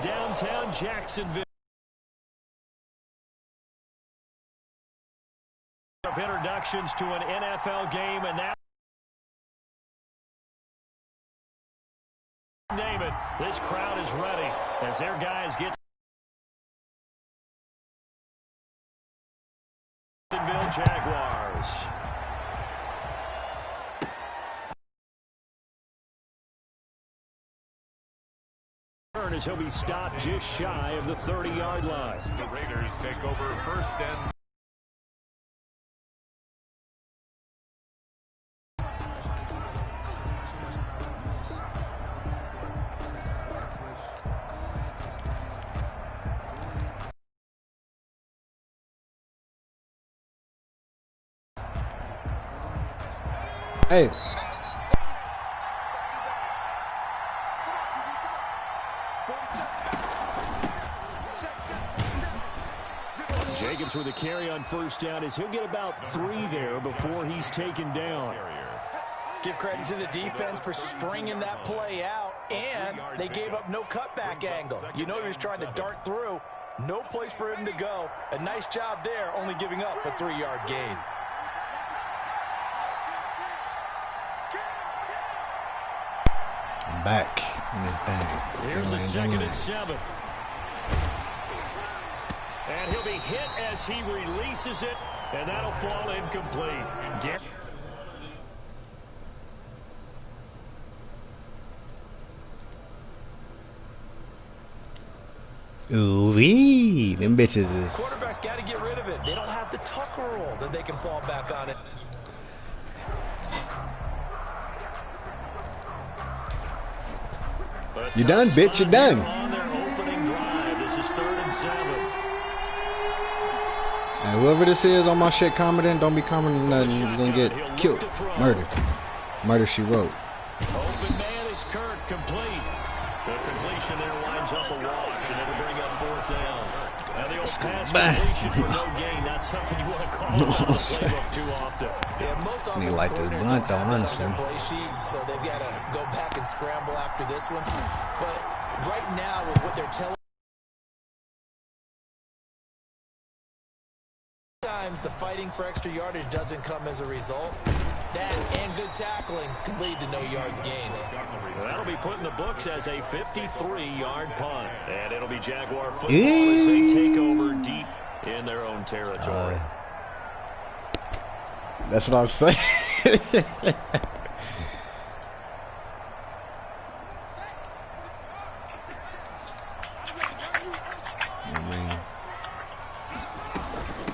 Downtown Jacksonville. Of introductions to an NFL game, and that name it. This crowd is ready as their guys get Jaguars. As he'll be stopped just shy of the 30-yard line. The Raiders take over first and hey. Jacobs with a carry on first down as he'll get about 3 there before he's taken down. Give credit to the defense for stringing that play out, and they gave up no cutback angle. You know he was trying to dart through. No place for him to go. A nice job there, only giving up a 3-yard gain. I'm back in this thing. Here's a 2nd and 7. And he'll be hit as he releases it, and that'll fall incomplete. Ooh-wee, them bitches is. Quarterback's got to get rid of it. They don't have the Tucker roll that they can fall back on it. You done, bitch, you done. On their opening drive. This is 3rd and 7. And whoever this is on my shit commenting, don't be commenting nothing. You're gonna get killed. Murder. Murder, she wrote. Open man is Kirk, complete. The completion there winds up a wash, and it'll bring up 4th down. Now the old pass completion for no gain, not something you want to call out the playbook too often. Yeah, most I mean, like this blunt though, honestly. Play sheet, so they've got to go back and scramble after this one. But right now, with what they're telling, sometimes the fighting for extra yardage doesn't come as a result. That and good tackling can lead to no yards gained. That'll be put in the books as a 53-yard punt. And it'll be Jaguar football as they take over deep in their own territory. That's what I'm saying.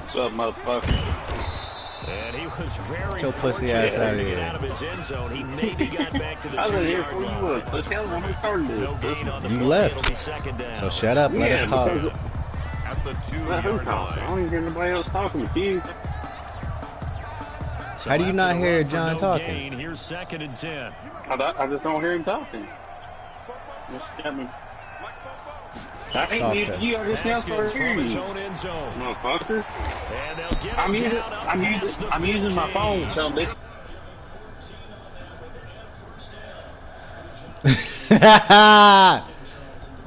What's up, motherfucker? And he was very Your pussy ass out of to here. get out of his end zone. He maybe got back to the I was here 2-yard before you line. was. Let's go. I'm gonna start No gain on the You play. left. It'll be 2nd down. So shut up, let us talk. at the Who 2-yard talking? I line. don't even hear nobody else talking with you. So How do you after not the hear run for John no talking? gain, here's 2nd and 10. I just don't hear him talking. Just got me. I ain't Soft muted you. I just now Haskins started hearing from his you, own end zone. motherfucker. And they'll get him down up past the I'm using my 15. phone, so bitch.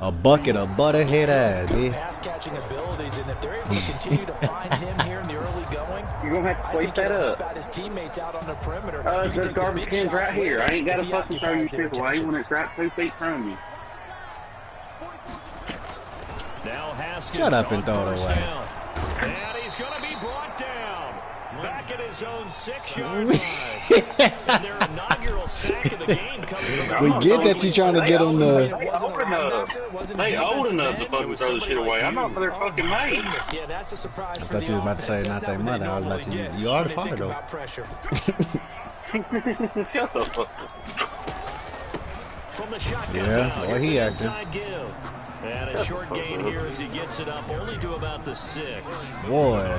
A bucket of butterhead ass, bitch. Pass catching abilities, and if they're able to continue to find him here in the early going, You're gonna have to I plate think that it'll up. help out his teammates out on the perimeter. You can There's take the garbage big cans right shots here. later I ain't got to if he fucking throw you occupies their shit away attention. when it's right 2 feet from you. Now Haskins Shut up and on throw it first away. down. And he's going to be brought down. Back at his own 6-yard line. And their inaugural sack of the game coming from We get that you trying to get on the. They old enough to fucking throw the shit away. I'm not for their fucking mate. Yeah, that's a surprise. I thought you was about to say not their mother. I was about to. You are the father though. Shut the fuck up. From the shotgun. Yeah, now, well, here's he an acting. inside give. And a short gain here as he gets it up only to about the 6. Boy.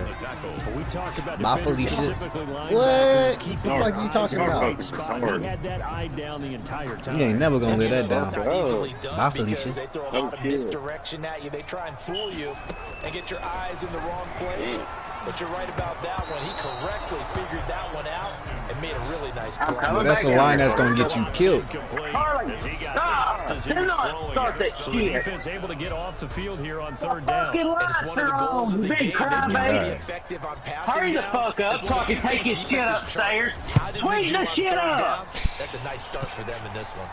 We talk about My defenders, Felicia. specifically What? linebackers, keeping What the fuck their you talking eyes on the about? right spot. He had that eye down the entire time. You ain't never gonna let that down. Not easily done Bye, because Felicia. they throw a lot of misdirection at you. They try and fool you and get your eyes in the wrong place. But you're right about that one. He correctly figured that one out and made a really nice play. Well, that's a line that's going to get you killed. Harley, do not start that So the shit. defense able to get off the field here on third down. Fucking And it's one of the goals of the big game. They need to be crybaby. effective on passing Hurry the down. fuck up It's so one I of the can take things his shit defenses upstairs. How did we Sweep do the on shit third up. down? That's a nice start for them in this one.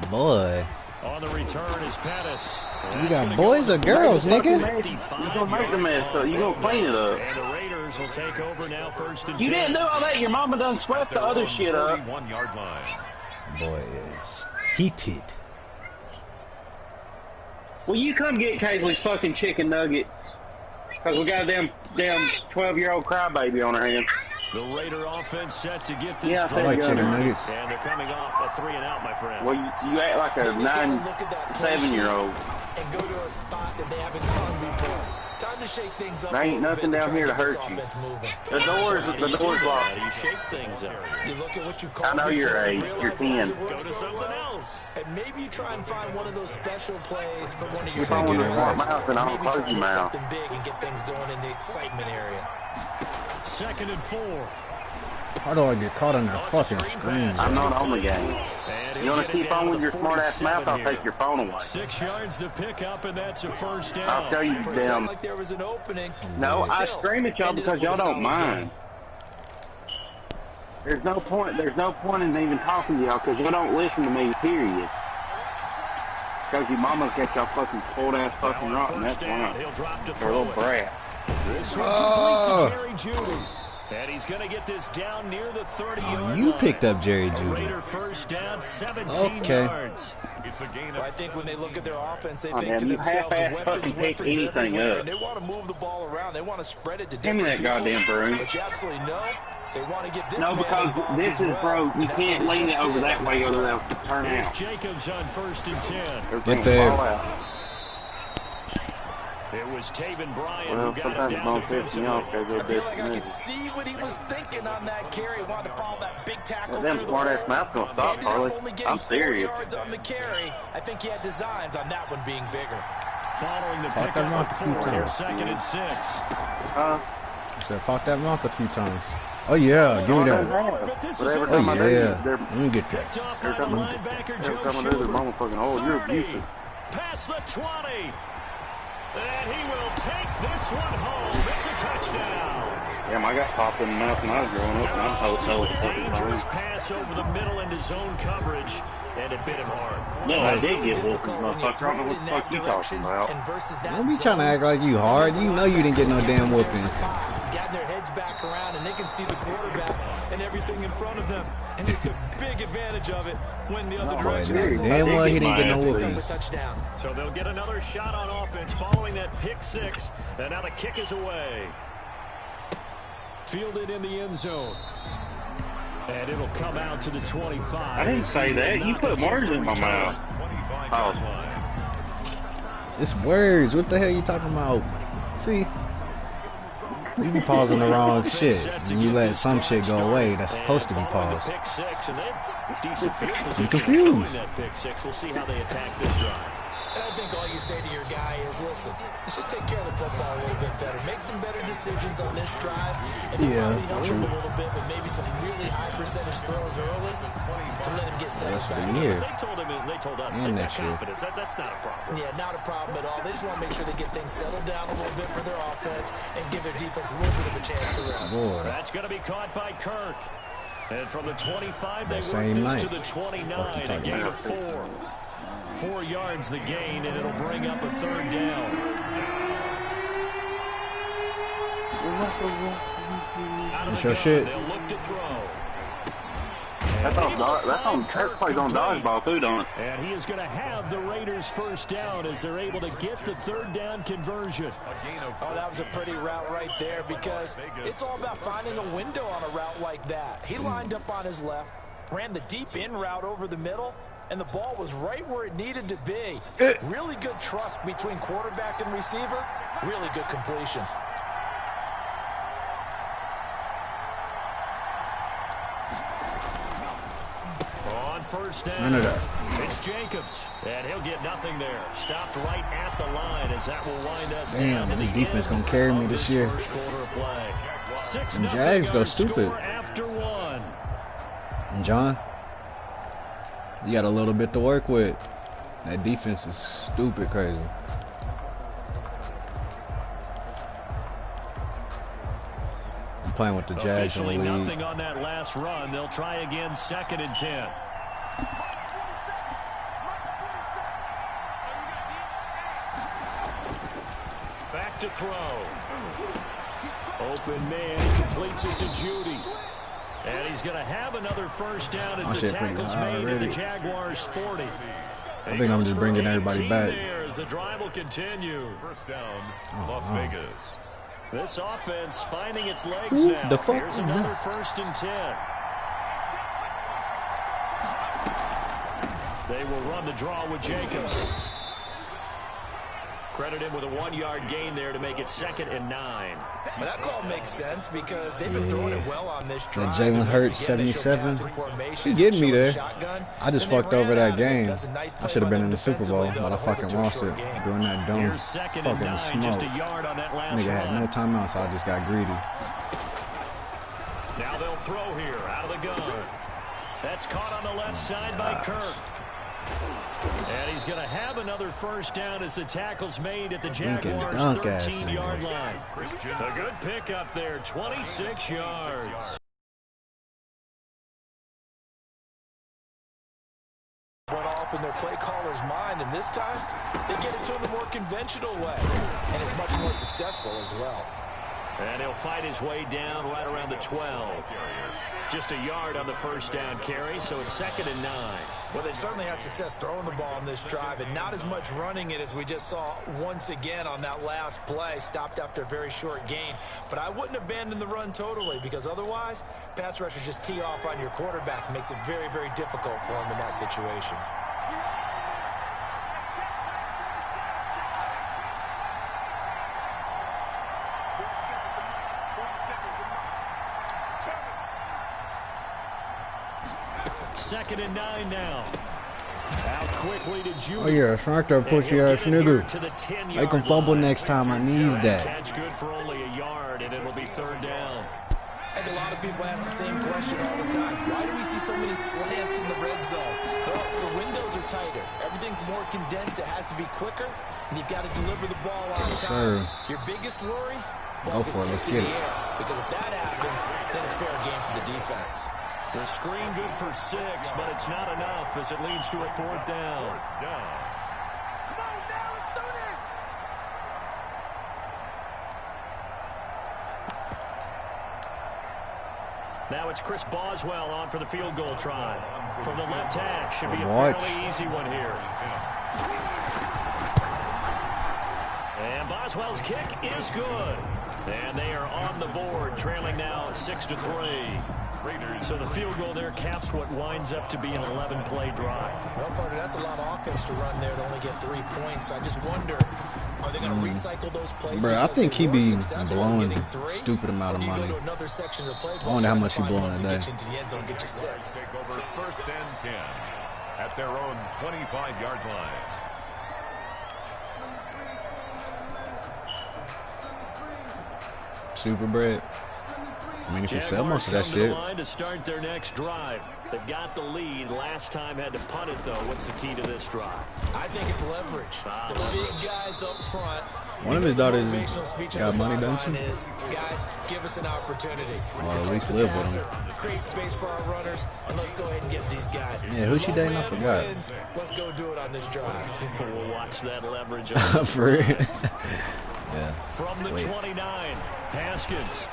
Boy. On the return is Pettis. You got boys or girls, nigga? You gonna make a mess, so you gonna clean it up. And the Raiders will take over now, first and 10. You didn't do all that. Your mama done swept the other shit up. 41-yard line. Boy is heated. Will you come get Kaylee's fucking chicken nuggets? Because we got a damn 12-year-old crybaby on our hands. The Raider offense set to get this Yeah, I like chicken nuggets. and they're coming off a 3 and out, my friend. Well, you act like a 7-year-old. And go to a spot that they haven't gone before. Time to shake things up. There ain't nothing down here to hurt you. The door's How locked. do you shake things up? You look at what you've I called know you're before, 8. realize You're 10. it works Go to so something well. else. And maybe you try and find one of those special plays from one of your If I want to Get it smart right. mouth, then I'll maybe close try your and hit mouth. something big and get things going in the excitement area. 2nd and 4. How do I get caught on the fucking screen? I'm not on the game. And You he'll want get to it keep down on to with the your smart-ass mouth, 47 I'll here. take your phone away. 6 yards to pick up, and that's a first down. I'll tell you For a damn. second, like there was an opening. No, I Still, scream at y'all ended because up y'all with a don't solid mind. There's no point in even talking to y'all because y'all don't listen to me, period. Because your mama's got y'all fucking spoiled ass fucking Now on rotten, that's first down, why. he'll drop to Her little throw it. brat. This one Oh. complete to Jerry Jeudy. And he's going to get this down near the 30-yard You line. picked up Jerry A Jeudy. Raider first down, 17 Okay. yards. It's a gain I of think when they look at their offense, they Oh, think man, to you themselves, half-ass weapons, fucking pick weapons anything everywhere. up. And they want to move the ball around. They want to spread it to Give me different that people. goddamn broom. But you absolutely know they want to get this No, man because involved this as is well. broke. You And that's can't what they lean it just over did. that way or they'll turn Here's out. Jacobs on first and 10. Everything Get there. will fall out. It was Taven Bryan Well, who got sometimes him it down don't piss me off defensively. because I they're feel like I bitching could me. see what he was thinking on that carry. Wanted to follow that big tackle Them through the smart-ass hole. mouths gonna stop, Ended up Harley. only getting I'm 4 serious. yards on the carry. I think he had designs on that one being bigger. Following the Fuck pickup that of mouth a few 4, times. here's 2nd and 6. Said fuck that mouth a few times. Oh yeah, give me that. But this But is every Oh time I do, yeah. they're Let me get that. picked off by every the time I linebacker, every Joe time I do, their Schubert. mama fucking, oh, you're 30, abusive. past the 20. And he will take this one home. It's a touchdown. Damn, I got popped in the mouth when I was growing up, and I'm so fucking Dangerous fine. pass over the middle into zone coverage, and it bit him hard. No, I It's did really get whooped, difficult when you motherfucker. I don't know throw it what in the fuck that you direction talking about. and versus that Don't be trying to zone. act like you hard. You know you didn't get no damn whoopings. Getting their heads back around, and they can see the quarterback and everything in front of them, and they took big advantage of it when the other No, direction. I did. Damn well he didn't get no I did. whoopings. Touchdown. So they'll get another shot on offense following that pick 6, and now the kick is away. Fielded in the end zone. And it'll come out to the 25. I didn't say that. You put words in my mouth. 25-yard Oh. line. It's words. What the hell you talking about? See? You be pausing the wrong shit. And you let some shit go away that's supposed to be paused. Pick 6, and they have decent field position I'm confused. following that pick 6. We'll see how they attack this drive. And I think all you say to your guy is, listen, let's just take care of the football a little bit better. Make some better decisions on this drive. And it Yeah, probably help him true. a little bit with maybe some really high percentage throws early to let him get settled That's what back we in. hear. They told him, they told us, And they that got shit. confidence. That's not a problem. Yeah, not a problem at all. They just want to make sure they get things settled down a little bit for their offense and give their defense a little bit of a chance to rest. Boy. That's going to be caught by Kirk. And from the 25, they That work same this night. to the 29, What you a talking gain about? of 4. 4 yards the gain, and it'll bring up a 3rd down. Out of That's the your gun, shit. they'll look to throw. That's plays on dodgeball too, don't it? And he is going to have the Raiders first down as they're able to get the 3rd down conversion. Oh, that was a pretty route right there because it's all about finding a window on a route like that. He lined up on his left, ran the deep in route over the middle, and the ball was right where it needed to be. Really good trust between quarterback and receiver. Really good completion. On first down, None of that. it's Jacobs, and he'll get nothing there. Stopped right at the line as as that will wind us Damn, down. this defense gonna carry me this year. And Jags go stupid. After one. And John, you got a little bit to work with. That defense is stupid crazy. I'm playing with the Jags in the league. Nothing on that last run. They'll try again, 2nd and 10. Back to throw. Open man, completes it to Judy. And he's going to have another first down as the tackle's made at the Jaguars 40. I think I'm just bringing everybody back. As the drive will continue. First down, Las Vegas. This offense finding its legs now. Here's another 1st and 10. They will run the draw with Jacobs. Credit him with a 1-yard gain there to make it 2nd and 9. Well, that call makes sense because they've been throwing it well on this drive. Jalen Hurts, 77. He getting me there. I just fucked over that game. I should have been in the Super Bowl, but I fucking lost it doing that dumb fucking smoke. Nigga had no timeout, so I just got greedy. Now they'll throw here out of the gun. That's caught on the left side by Kirk. And he's going to have another first down as the tackle's made at the Jaguars' 13-yard line. A good pickup there, 26 yards. Went off in their play caller's mind, and this time they get it to him the more conventional way, and it's much more successful as well. And he'll fight his way down right around the 12. Just a yard on the first down carry, so it's 2nd and 9. Well, they certainly had success throwing the ball on this drive, and not as much running it as we just saw once again on that last play. Stopped after a very short gain. But I wouldn't abandon the run totally, because otherwise, pass rushers just tee off on your quarterback. Makes it very, very difficult for him in that situation. Second and 9 now. Out quickly to Judy. Oh yeah, smack that pussy ass nigga. Make him fumble next time. I need that. Catch good for only a yard, and it'll be 3rd down. I think a lot of people ask the same question all the time. Why do we see so many slants in the red zone? Well, the windows are tighter. Everything's more condensed. It has to be quicker, and you've got to deliver the ball on time. Your biggest worry? Ball gets tipped in the air. Because if that happens, then it's fair game for the defense. The screen good for 6, but it's not enough as it leads to a 4th down. Come on, now let's do this. Now it's Chris Boswell on for the field goal try. From the left hash, should be a fairly easy one here. And Boswell's kick is good. And they are on the board, trailing now 6-3. So the field goal there caps what winds up to be an 11-play drive. Well, partner, that's a lot of offense to run there to only get 3 points. So I just wonder, are they going to recycle those plays? Bro, I think he be blowing a stupid amount of money. I wonder how much he blowing today. Take over 1st and 10 at their own 25-yard line. Super bread. I mean, if you sell most of that shit. To start their next drive. They've got the lead. Last time had to punt it, though. What's the key to this drive? I think it's leverage. The big guys up front. One of his daughters got money, doesn't she? Guys, give us an opportunity. Well, at least live with him. Create space for our runners, and let's go ahead and get these guys. Yeah, who's she dating? I forgot. Let's go do it on this drive. We'll watch that leverage. For real. Yeah. From the 29, Haskins.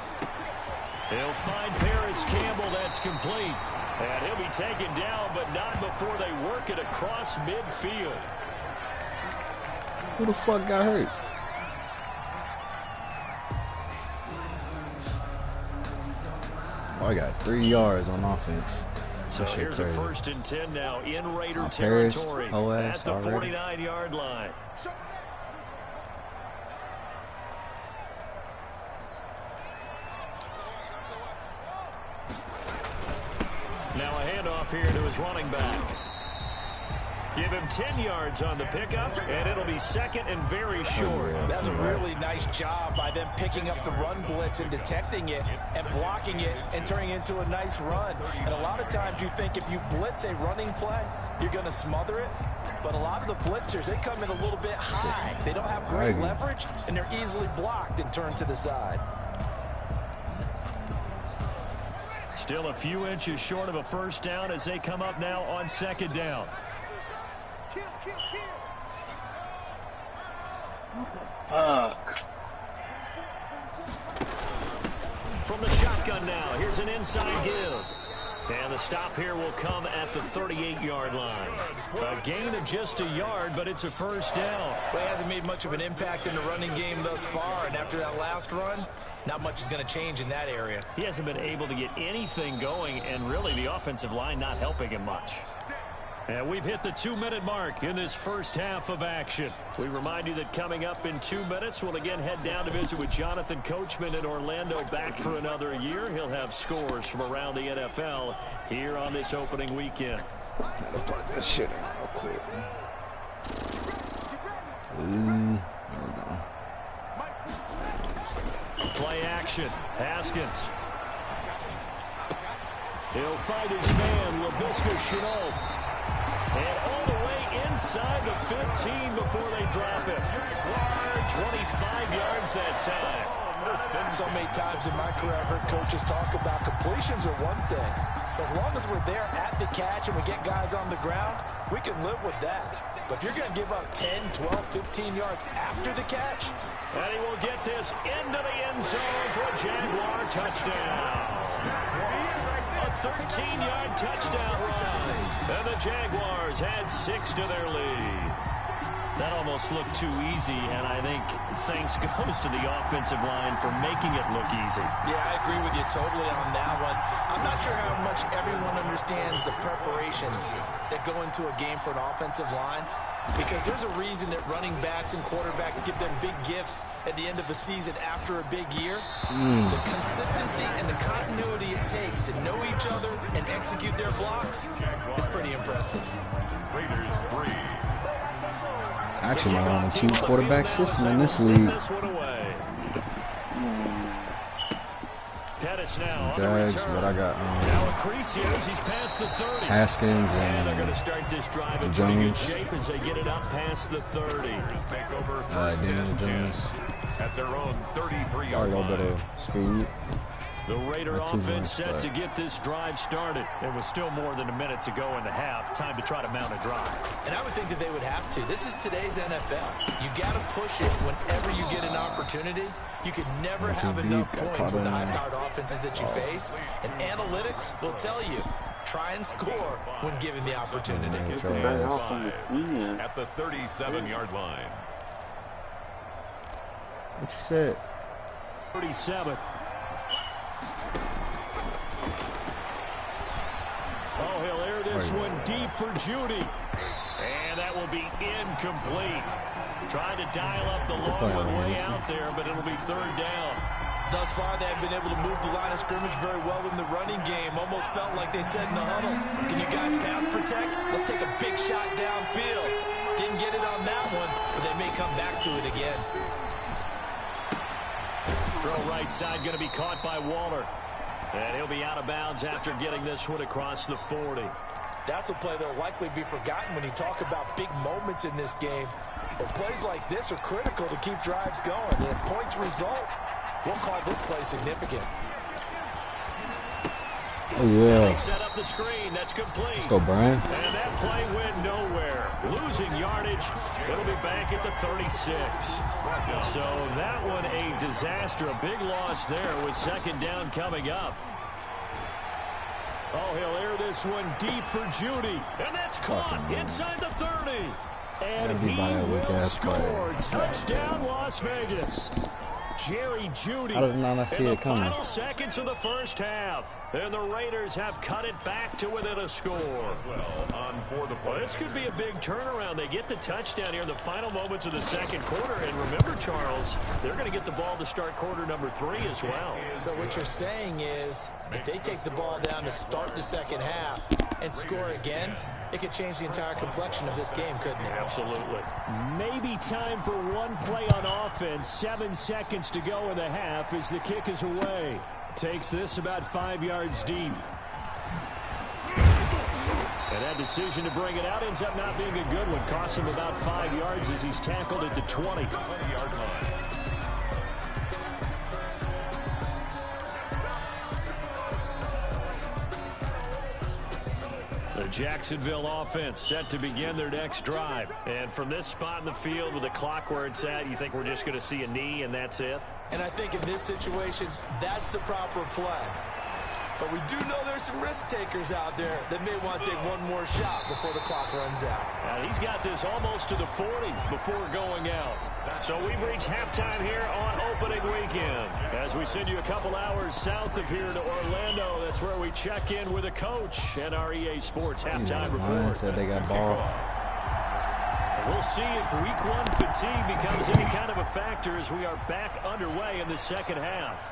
He'll find Paris Campbell. That's complete. And he'll be taken down, but not before they work it across midfield. Who the fuck got hurt? Oh, I got 3 yards on offense. So here's a 1st and 10 now in Raider Paris, territory at the 49-yard line. Now a handoff here to his running back. Give him 10 yards on the pickup, and it'll be second and very short. That's a really nice job by them picking up the run blitz and detecting it and blocking it and turning it into a nice run. And a lot of times you think if you blitz a running play, you're going to smother it. But a lot of the blitzers, they come in a little bit high. They don't have great leverage, and they're easily blocked and turned to the side. Still a few inches short of a first down as they come up now on second down. What the fuck? From the shotgun now, here's an inside give. And the stop here will come at the 38-yard line. A gain of just a yard, but it's a first down. Well, he hasn't made much of an impact in the running game thus far, and after that last run, not much is going to change in that area. He hasn't been able to get anything going, and really the offensive line not helping him much. And we've hit the 2-minute mark in this first half of action. We remind you that coming up in 2 minutes, we'll again head down to visit with Jonathan Coachman in Orlando, back for another year. He'll have scores from around the NFL here on this opening weekend. Gotta plug that shit in real quick. There we go. Play action. Haskins. He'll find his man, Laviska Shenault. And all the way inside the 15 before they drop it. 25 yards that time. So many times in my career, I've heard coaches talk about completions are one thing. As long as we're there at the catch and we get guys on the ground, we can live with that. But if you're going to give up 10, 12, 15 yards after the catch, and he will get this into the end zone for a Jaguar touchdown. A 13-yard touchdown run. And the Jaguars add 6 to their lead. That almost looked too easy, and I think thanks goes to the offensive line for making it look easy. Yeah, I agree with you totally on that one. I'm not sure how much everyone understands the preparations that go into a game for an offensive line, because there's a reason that running backs and quarterbacks give them big gifts at the end of the season after a big year. The consistency and the continuity it takes to know each other and execute their blocks is pretty impressive. Raiders 3. Actually, I run a 2-quarterback system in this league. Jags, but I got Haskins and they're going to start this drive in pretty good shape as they get it up past the 30. Daniel Jones. At their own 33-yard a little bit of speed. The Raider offense set to get this drive started. There was still more than a minute to go in the half. Time to try to mount a drive. And I would think that they would have to. This is today's NFL. You got to push it whenever you get an opportunity. You can never have enough points with the high-powered offenses that you face. And analytics will tell you, try and score when given the opportunity. At the 37-yard line. What you said? 37. Oh, he'll air this one deep for Judy. And that will be incomplete. Trying to dial up the long one way out there, but it'll be third down. Thus far, they've been able to move the line of scrimmage very well in the running game. Almost felt like they said in the huddle, can you guys pass protect? Let's take a big shot downfield. Didn't get it on that one, but they may come back to it again. Throw right side going to be caught by Waller. And he'll be out of bounds after getting this one across the 40. That's a play that will likely be forgotten when you talk about big moments in this game. But plays like this are critical to keep drives going. And if points result, we'll call this play significant. Oh, yeah. They set up the screen. That's complete. Let's go, Brian. And that play went nowhere. Losing yardage. It'll be back at the 36. So that one a disaster. A big loss there with second down coming up. Oh, he'll air this one deep for Judy. And that's caught inside the 30. And he will score. Touchdown, Las Vegas. Jerry Judy. I did not see it coming. Final seconds of the first half. And the Raiders have cut it back to within a score. Well, this could be a big turnaround. They get the touchdown here in the final moments of the second quarter. And remember, Charles, they're going to get the ball to start quarter number 3 as well. So what you're saying is if they take the ball down to start the second half and score again, it could change the entire complexion of this game, couldn't it? Absolutely. Maybe time for one play on offense. 7 seconds to go in the half as the kick is away. Takes this about 5 yards deep. And that decision to bring it out ends up not being a good one. Costs him about 5 yards as he's tackled at the 20. 20-yard line. The Jacksonville offense set to begin their next drive. And from this spot in the field with the clock where it's at, you think we're just going to see a knee and that's it? And I think in this situation, that's the proper play. But we do know there's some risk takers out there that may want to take one more shot before the clock runs out. And he's got this almost to the 40 before going out. So we've reached halftime here on opening weekend. As we send you a couple hours south of here to Orlando, that's where we check in with a coach at our EA Sports halftime report. Said they got ball. We'll see if week 1 fatigue becomes any kind of a factor as we are back underway in the second half.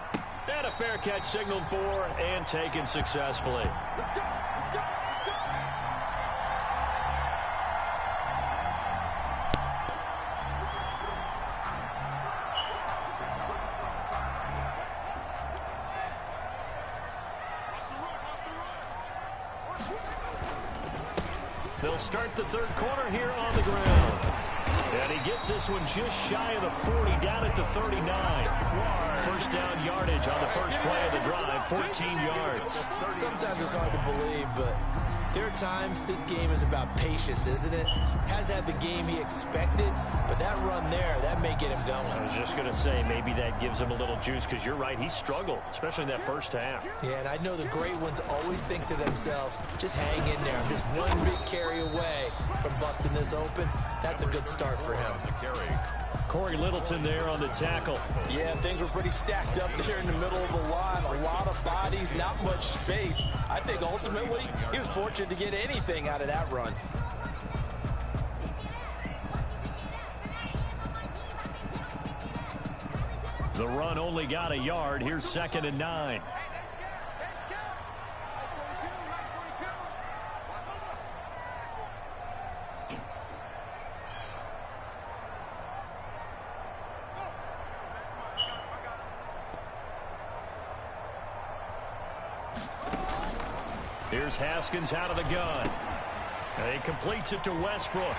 And a fair catch signaled for and taken successfully. They'll start the third quarter here on the ground. And he gets this one just shy of the 40, down at the 39. First down yardage on the first play of the drive, 14 yards. Sometimes it's hard to believe, but there are times this game is about patience, isn't it? Has had the game he expected, but that run there, that may get him going. I was just going to say, maybe that gives him a little juice, because you're right, he struggled, especially in that first half. Yeah, and I know the great ones always think to themselves, just hang in there. I'm just one big carry away from busting this open. That's a good start for him. Corey Littleton there on the tackle. Yeah, things were pretty stacked up there in the middle of the line. A lot of bodies, not much space. I think ultimately he was fortunate to get anything out of that run. The run only got a yard. Here's 2nd and 9. Here's Haskins out of the gun. And he completes it to Westbrook.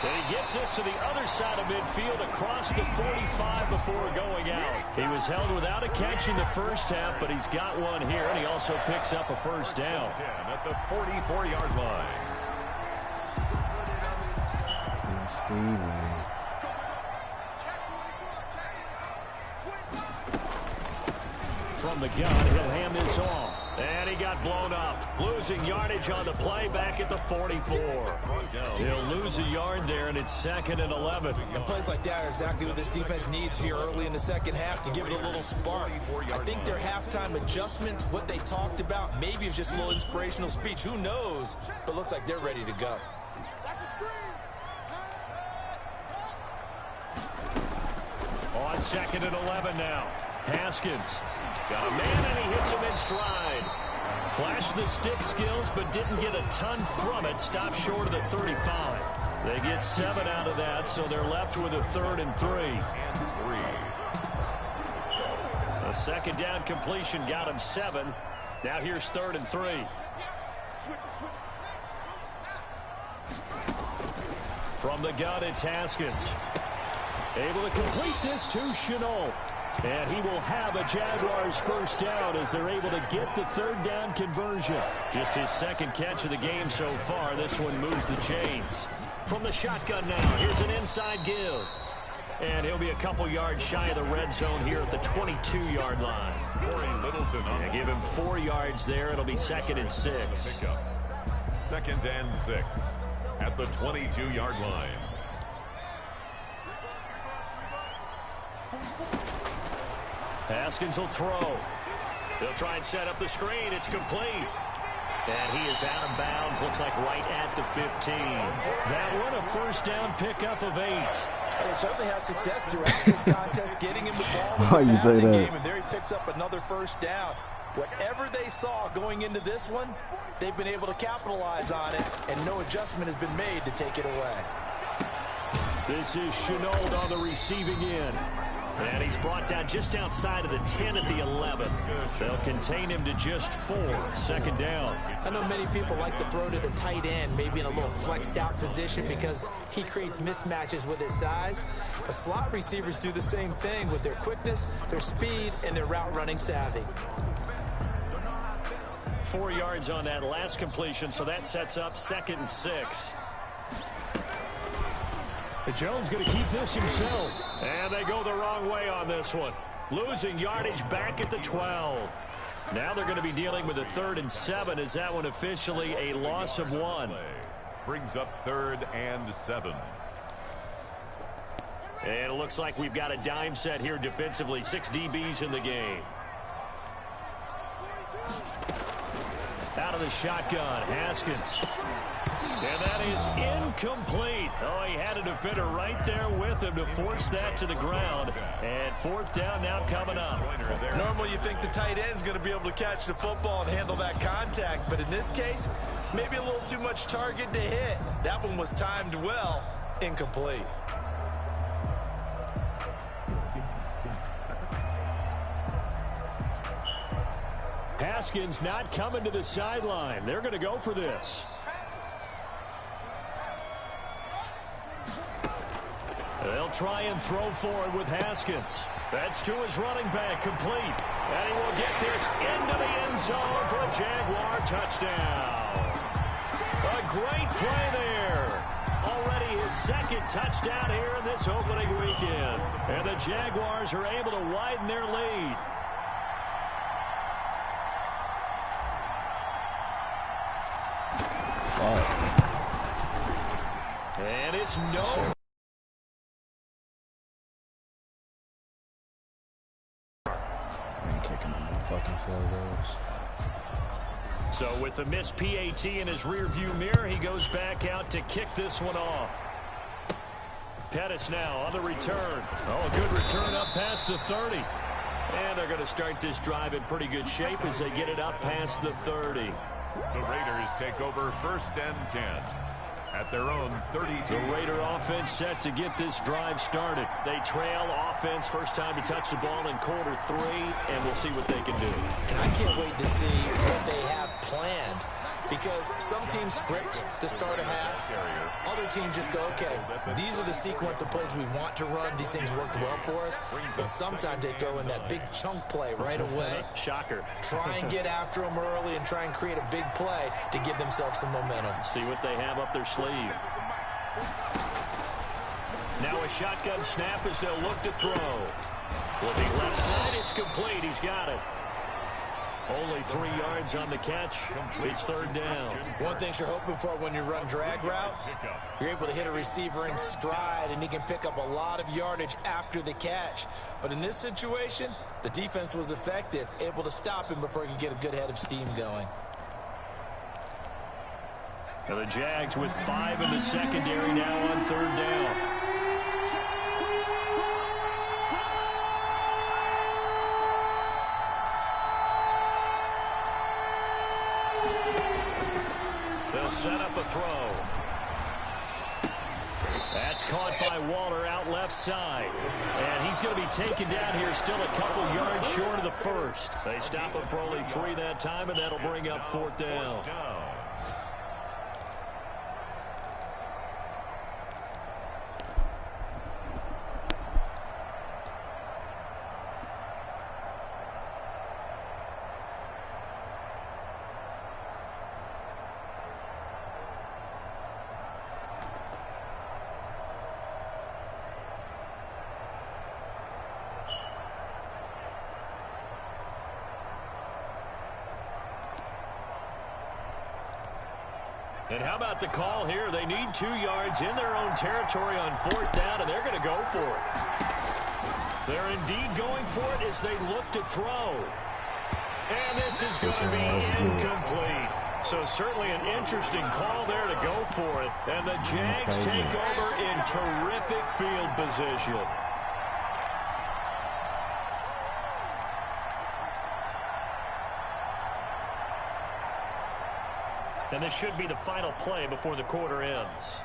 And he gets this to the other side of midfield across the 45 before going out. He was held without a catch in the first half, but he's got one here, and he also picks up a first down. 10 at the 44-yard line. From the gun, he'll hand this off. And he got blown up. Losing yardage on the play back at the 44. He'll lose a yard there, and it's 2nd and 11. And plays like that are exactly what this defense needs here early in the second half to give it a little spark. I think their halftime adjustment, what they talked about, maybe it was just a little inspirational speech. Who knows? But looks like they're ready to go. On 2nd and 11 now. Haskins. Got a man, and he hits him in stride. Flashed the stick skills, but didn't get a ton from it. Stopped short of the 35. They get 7 out of that, so they're left with a 3rd and 3. A second down completion got him 7. Now here's 3rd and 3. From the gun, it's Haskins. Able to complete this to Shenault. And he will have a Jaguars first down as they're able to get the 3rd down conversion. Just his 2nd catch of the game so far. This one moves the chains. From the shotgun now, here's an inside give. And he'll be a couple yards shy of the red zone here at the 22-yard line. And give him 4 yards there. It'll be 2nd and 6. 2nd and 6 at the 22-yard line. Haskins will throw. They'll try and set up the screen. It's complete. And he is out of bounds. Looks like right at the 15. That one a first down pickup of 8. Well, they certainly had success throughout this contest, getting him the ball in the Why you say passing that? game, and there he picks up another first down. Whatever they saw going into this one, they've been able to capitalize on it, and no adjustment has been made to take it away. This is Chenault on the receiving end. And he's brought down just outside of the 10 at the 11. They'll contain him to just 4. Second down. I know many people like to throw to the tight end, maybe in a little flexed out position because he creates mismatches with his size. But slot receivers do the same thing with their quickness, their speed, and their route running savvy. 4 yards on that last completion, so that sets up 2nd and 6. Jones going to keep this himself. And they go the wrong way on this one. Losing yardage back at the 12. Now they're going to be dealing with a 3rd and 7. Is that one officially a loss of 1? Brings up 3rd and 7. And it looks like we've got a dime set here defensively. 6 DBs in the game. Out of the shotgun, Haskins. And that is incomplete. Oh, he had a defender right there with him to force that to the ground. And 4th down now coming up. Normally you think the tight end's going to be able to catch the football and handle that contact. But in this case, maybe a little too much target to hit. That one was timed well. Incomplete. Haskins not coming to the sideline. They're going to go for this. They'll try and throw forward with Haskins. That's to his running back, complete. And he will get this into the end zone for a Jaguar touchdown. A great play there. Already his 2nd touchdown here in this opening weekend. And the Jaguars are able to widen their lead. And it's no. So with the missed PAT in his rearview mirror, he goes back out to kick this one off. Pettis now on the return. Oh, a good return up past the 30. And they're going to start this drive in pretty good shape as they get it up past the 30. The Raiders take over 1st and 10. At their own 32. The Raider offense set to get this drive started. They trail offense first time to touch the ball in quarter 3, and we'll see what they can do. And I can't wait to see what they have planned, because some teams script to start a half. Other teams just go, okay, these are the sequence of plays we want to run. These things worked well for us. And sometimes they throw in that big chunk play right away. Shocker. Try and get after them early and try and create a big play to give themselves some momentum. See what they have up their sleeve. Now a shotgun snap as they'll look to throw. Looking left side, it's complete. He's got it. Only 3 yards on the catch. It's 3rd down. One thing you're hoping for when you run drag routes, you're able to hit a receiver in stride, and he can pick up a lot of yardage after the catch. But in this situation, the defense was effective, able to stop him before he could get a good head of steam going. Now the Jags with 5 in the secondary now on 3rd down. They'll set up a throw. That's caught by Waller out left side. And he's going to be taken down here still a couple yards short of the 1st. They stop him for only 3 that time, and that'll bring up 4th down. And how about the call here? They need 2 yards in their own territory on 4th down, and they're going to go for it. They're indeed going for it as they look to throw. And this is going to be incomplete. So certainly an interesting call there to go for it. And the Jags take over in terrific field position. And this should be the final play before the quarter ends.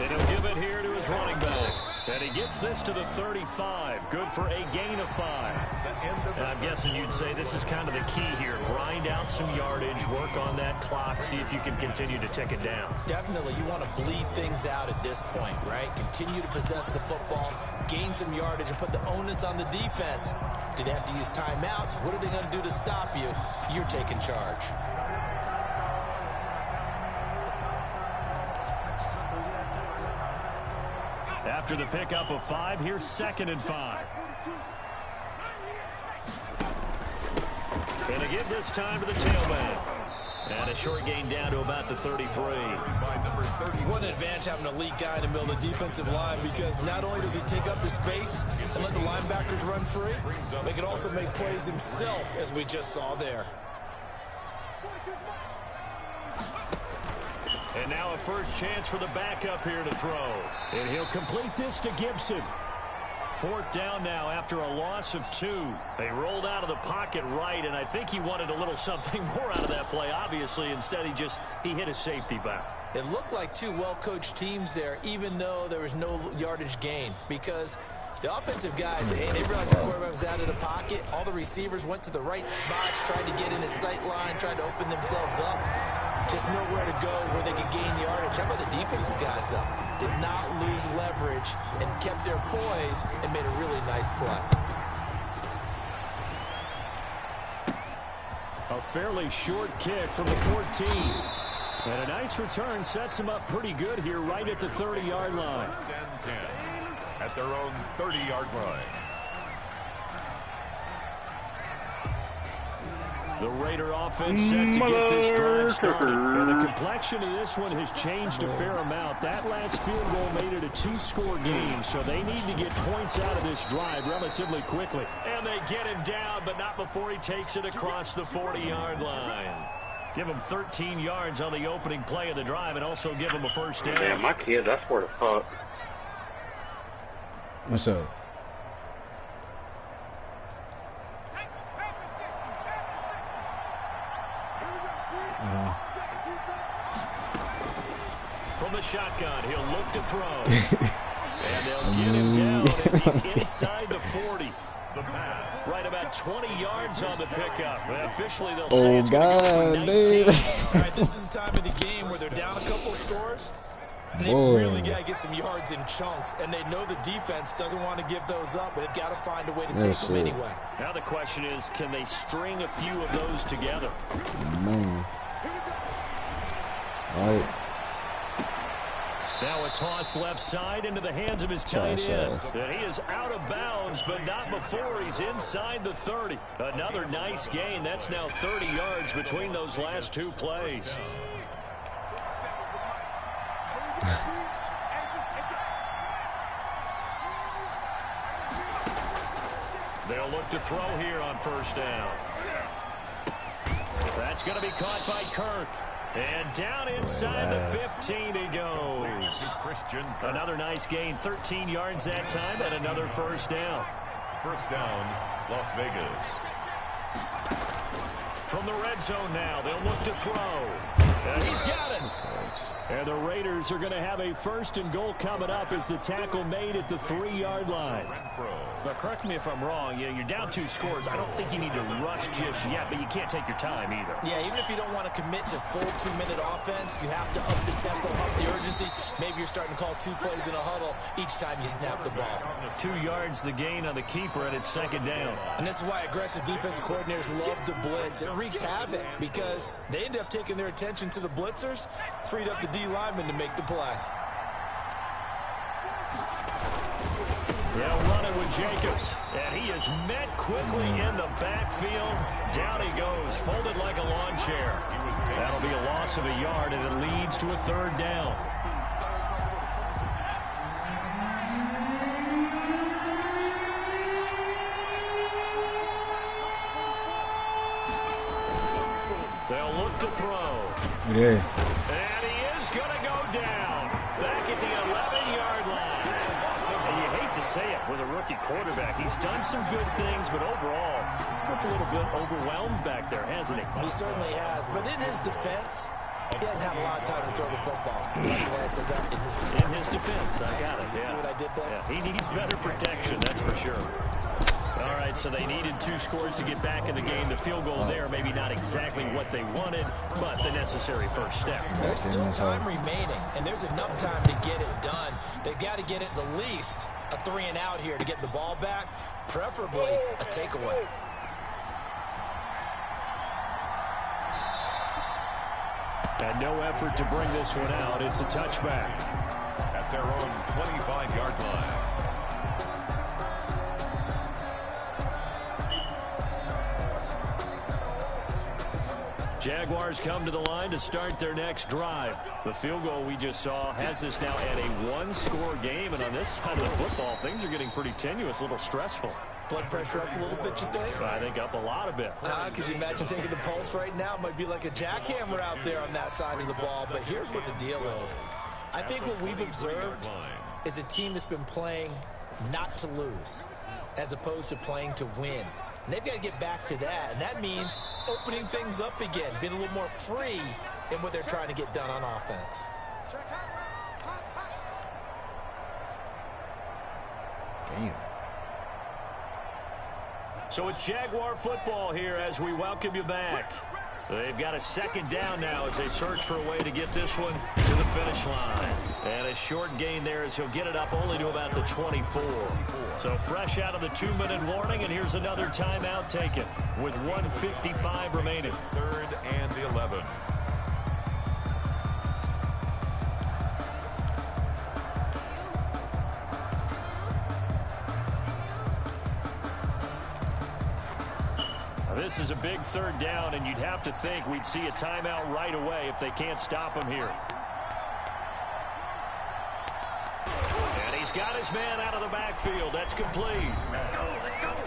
And he'll give it here to his running back. And he gets this to the 35. Good for a gain of 5. And I'm guessing you'd say this is kind of the key here. Grind out some yardage, work on that clock, see if you can continue to tick it down. Definitely, you want to bleed things out at this point, right? Continue to possess the football, gain some yardage, and put the onus on the defense. Do they have to use timeouts? What are they going to do to stop you? You're taking charge. After the pickup of 5, here's 2nd and 5. And again this time to the tailback. And a short gain down to about the 33. What an advantage having an elite guy in the middle of the defensive line, because not only does he take up the space and let the linebackers run free, but he can also make plays himself, as we just saw there. And now a first chance for the backup here to throw. And he'll complete this to Gibson. 4th down now after a loss of 2. They rolled out of the pocket right, and I think he wanted a little something more out of that play, obviously. Instead, he hit a safety valve. It looked like two well-coached teams there, even though there was no yardage gain, because the offensive guys, they realized the quarterback was out of the pocket. All the receivers went to the right spots, tried to get in his sight line, tried to open themselves up. Just nowhere to go where they could gain yardage. How about the defensive guys, though? Did not lose leverage and kept their poise and made a really nice play. A fairly short kick from the 14. And a nice return sets him up pretty good here right at the 30-yard line. 10 at their own 30-yard line. The Raider offense set to get this drive started. And the complexion of this one has changed a fair amount. That last field goal made it a 2-score game, so they need to get points out of this drive relatively quickly. And they get him down, but not before he takes it across the 40-yard line. Give him 13 yards on the opening play of the drive and also give him a first down. Man, my kid, I swear to fuck. What's up? From the shotgun, he'll look to throw. And they'll get him down as he's inside the 40. The pass. Right about 20 yards on the pickup. But officially, they'll say it's going to go for 19. All right, this is the time of the game where they're down a couple scores. And they really got to get some yards in chunks. And they know the defense doesn't want to give those up, but they've got to find a way to take them anyway. Now the question is, can they string a few of those together? Man. All right. Now a toss left side into the hands of his tight end. And he is out of bounds, but not before he's inside the 30. Another nice gain. That's now 30 yards between those last 2 plays. They'll look to throw here on first down. That's going to be caught by Kirk. And down inside the 15 he goes. Another nice gain, 13 yards that time, and another first down. First down, Las Vegas. From the red zone now, they'll look to throw. And he's got him. And the Raiders are going to have a 1st and goal coming up as the tackle made at the 3-yard line. But correct me if I'm wrong, you're down 2 scores. I don't think you need to rush just yet, but you can't take your time either. Yeah, even if you don't want to commit to full 2-minute offense, you have to up the tempo, up the urgency. Maybe you're starting to call 2 plays in a huddle each time you snap the ball. 2 yards the gain on the keeper, and it's 2nd down. And this is why aggressive defensive coordinators love to blitz. It wreaks havoc because they end up taking their attention to the blitzers, freed up the D lineman to make the play. They'll run it with Jacobs, and he is met quickly in the backfield. Down he goes, folded like a lawn chair. That'll be a loss of a yard, and it leads to a 3rd down. They'll look to throw. Yeah. And he is going to go down. Back at the 11-yard line. And you hate to say it with a rookie quarterback. He's done some good things, but overall, looked a little bit overwhelmed back there, hasn't he? He certainly has, but in his defense, he hasn't had a lot of time to throw the football. Like the way I said that, in his defense. In his defense, I got it. You see what I did there? Yeah, he needs better protection, that's for sure. All right, so they needed 2 scores to get back in the game. The field goal there, maybe not exactly what they wanted, but the necessary first step. There's still time remaining, and there's enough time to get it done. They've got to get it the least a 3-and-out here to get the ball back, preferably a takeaway. And no effort to bring this one out. It's a touchback. At their own 25-yard line. Jaguars come to the line to start their next drive. The field goal we just saw has us now at a 1-score game, and on this side of the football, things are getting pretty tenuous, a little stressful. Blood pressure up a little bit, you think? I think up a lot a bit. Could you imagine taking the pulse right now? It might be like a jackhammer out there on that side of the ball, but here's what the deal is. I think what we've observed is a team that's been playing not to lose as opposed to playing to win. And they've got to get back to that, and that means opening things up again, being a little more free in what they're trying to get done on offense. Damn. So it's Jaguar football here as we welcome you back. They've got a second down now as they search for a way to get this one to the finish line. And a short gain there as he'll get it up only to about the 24. So fresh out of the 2-minute warning, and here's another timeout taken with 1:55 remaining. 3rd and 11. This is a big 3rd down, and you'd have to think we'd see a timeout right away if they can't stop him here. And he's got his man out of the backfield. That's complete.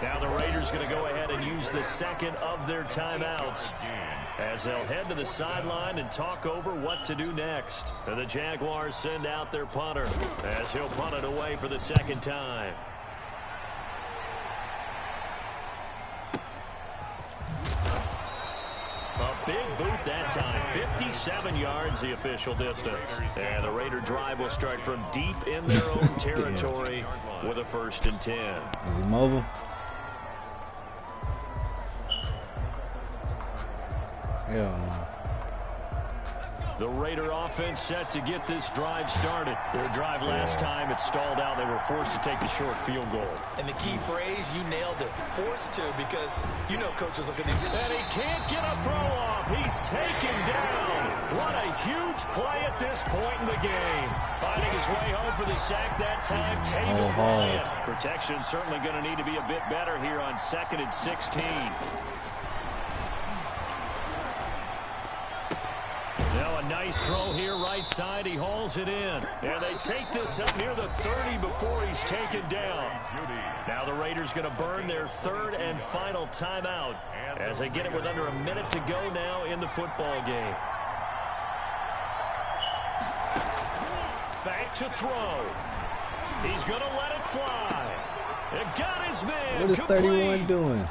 Now the Raiders going to go ahead and use the second of their timeouts as they'll head to the sideline and talk over what to do next. And the Jaguars send out their punter as he'll punt it away for the second time. A big boot that time. 57 yards the official distance. And the Raider drive will start from deep in their own territory with a 1st and 10. Is he mobile? Hell no. The Raider offense set to get this drive started. Their drive last time, it stalled out. They were forced to take the short field goal. And the key phrase, you nailed it. Forced to, because you know coaches look at these. And he can't get a throw off. He's taken down. What a huge play at this point in the game. Finding his way home for the sack that time, Table Bryant. Protection certainly going to need to be a bit better here on 2nd and 16. Now a nice throw here right side. He hauls it in. And they take this up near the 30 before he's taken down. Now the Raiders going to burn their 3rd and final timeout as they get it with under a minute to go now in the football game. Back to throw. He's going to let it fly. It got his man. What is 31 doing?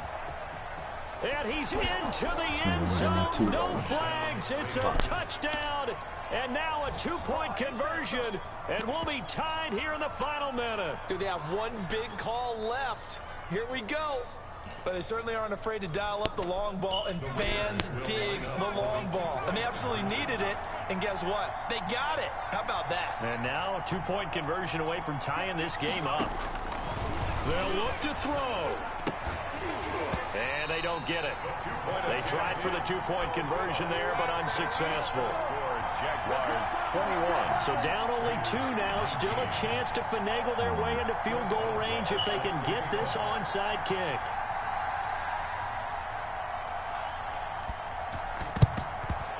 And he's into the end zone. No flags. It's a touchdown. And now a 2-point conversion. And we'll be tied here in the final minute. Do they have one big call left? Here we go. But they certainly aren't afraid to dial up the long ball, and fans dig the long ball. And they absolutely needed it, and guess what? They got it. How about that? And now a 2-point conversion away from tying this game up. They'll look to throw. And they don't get it. They tried for the 2-point conversion there, but unsuccessful. Jaguars 21. So down only 2 now. Still a chance to finagle their way into field goal range if they can get this onside kick.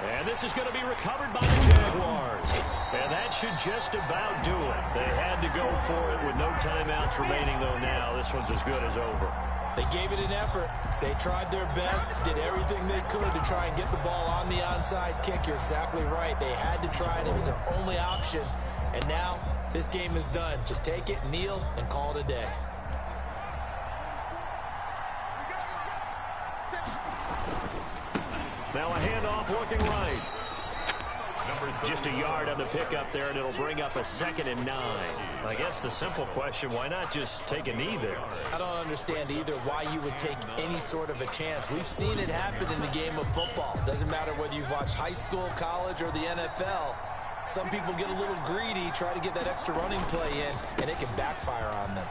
And this is going to be recovered by the Jaguars. And that should just about do it. They had to go for it with no timeouts remaining, though now. This one's as good as over. They gave it an effort. They tried their best, did everything they could to try and get the ball on the onside kick. You're exactly right. They had to try it. It was their only option. And now This game is done. Just take it, kneel, and call it a day. Now a handoff looking right. Just a yard on the pickup there, and it'll bring up a 2nd and 9. I guess the simple question, why not just take a knee there? I don't understand either why you would take any sort of a chance. We've seen it happen in the game of football. Doesn't matter whether you've watched high school, college, or the NFL. Some people get a little greedy, try to get that extra running play in, and it can backfire on them.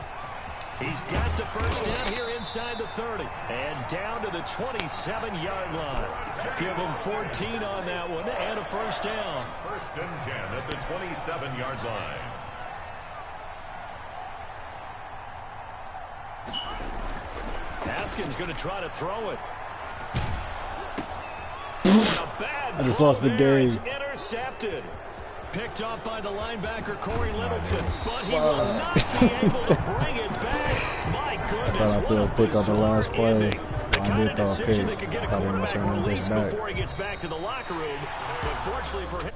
He's got the first down here inside the 30. And down to the 27-yard line. Give him 14 on that one and a first down. 1st and 10 at the 27-yard line. Haskins going to try to throw it. A bad I just lost the game. It's intercepted. Picked up by the linebacker, Corey Littleton. But he will not be able to bring it back. My goodness, I thought I threw a pick on the last play. The I kind did of throw a decision pick. that could get a Probably quarterback return this released back. before he gets back to the locker room. But fortunately for him.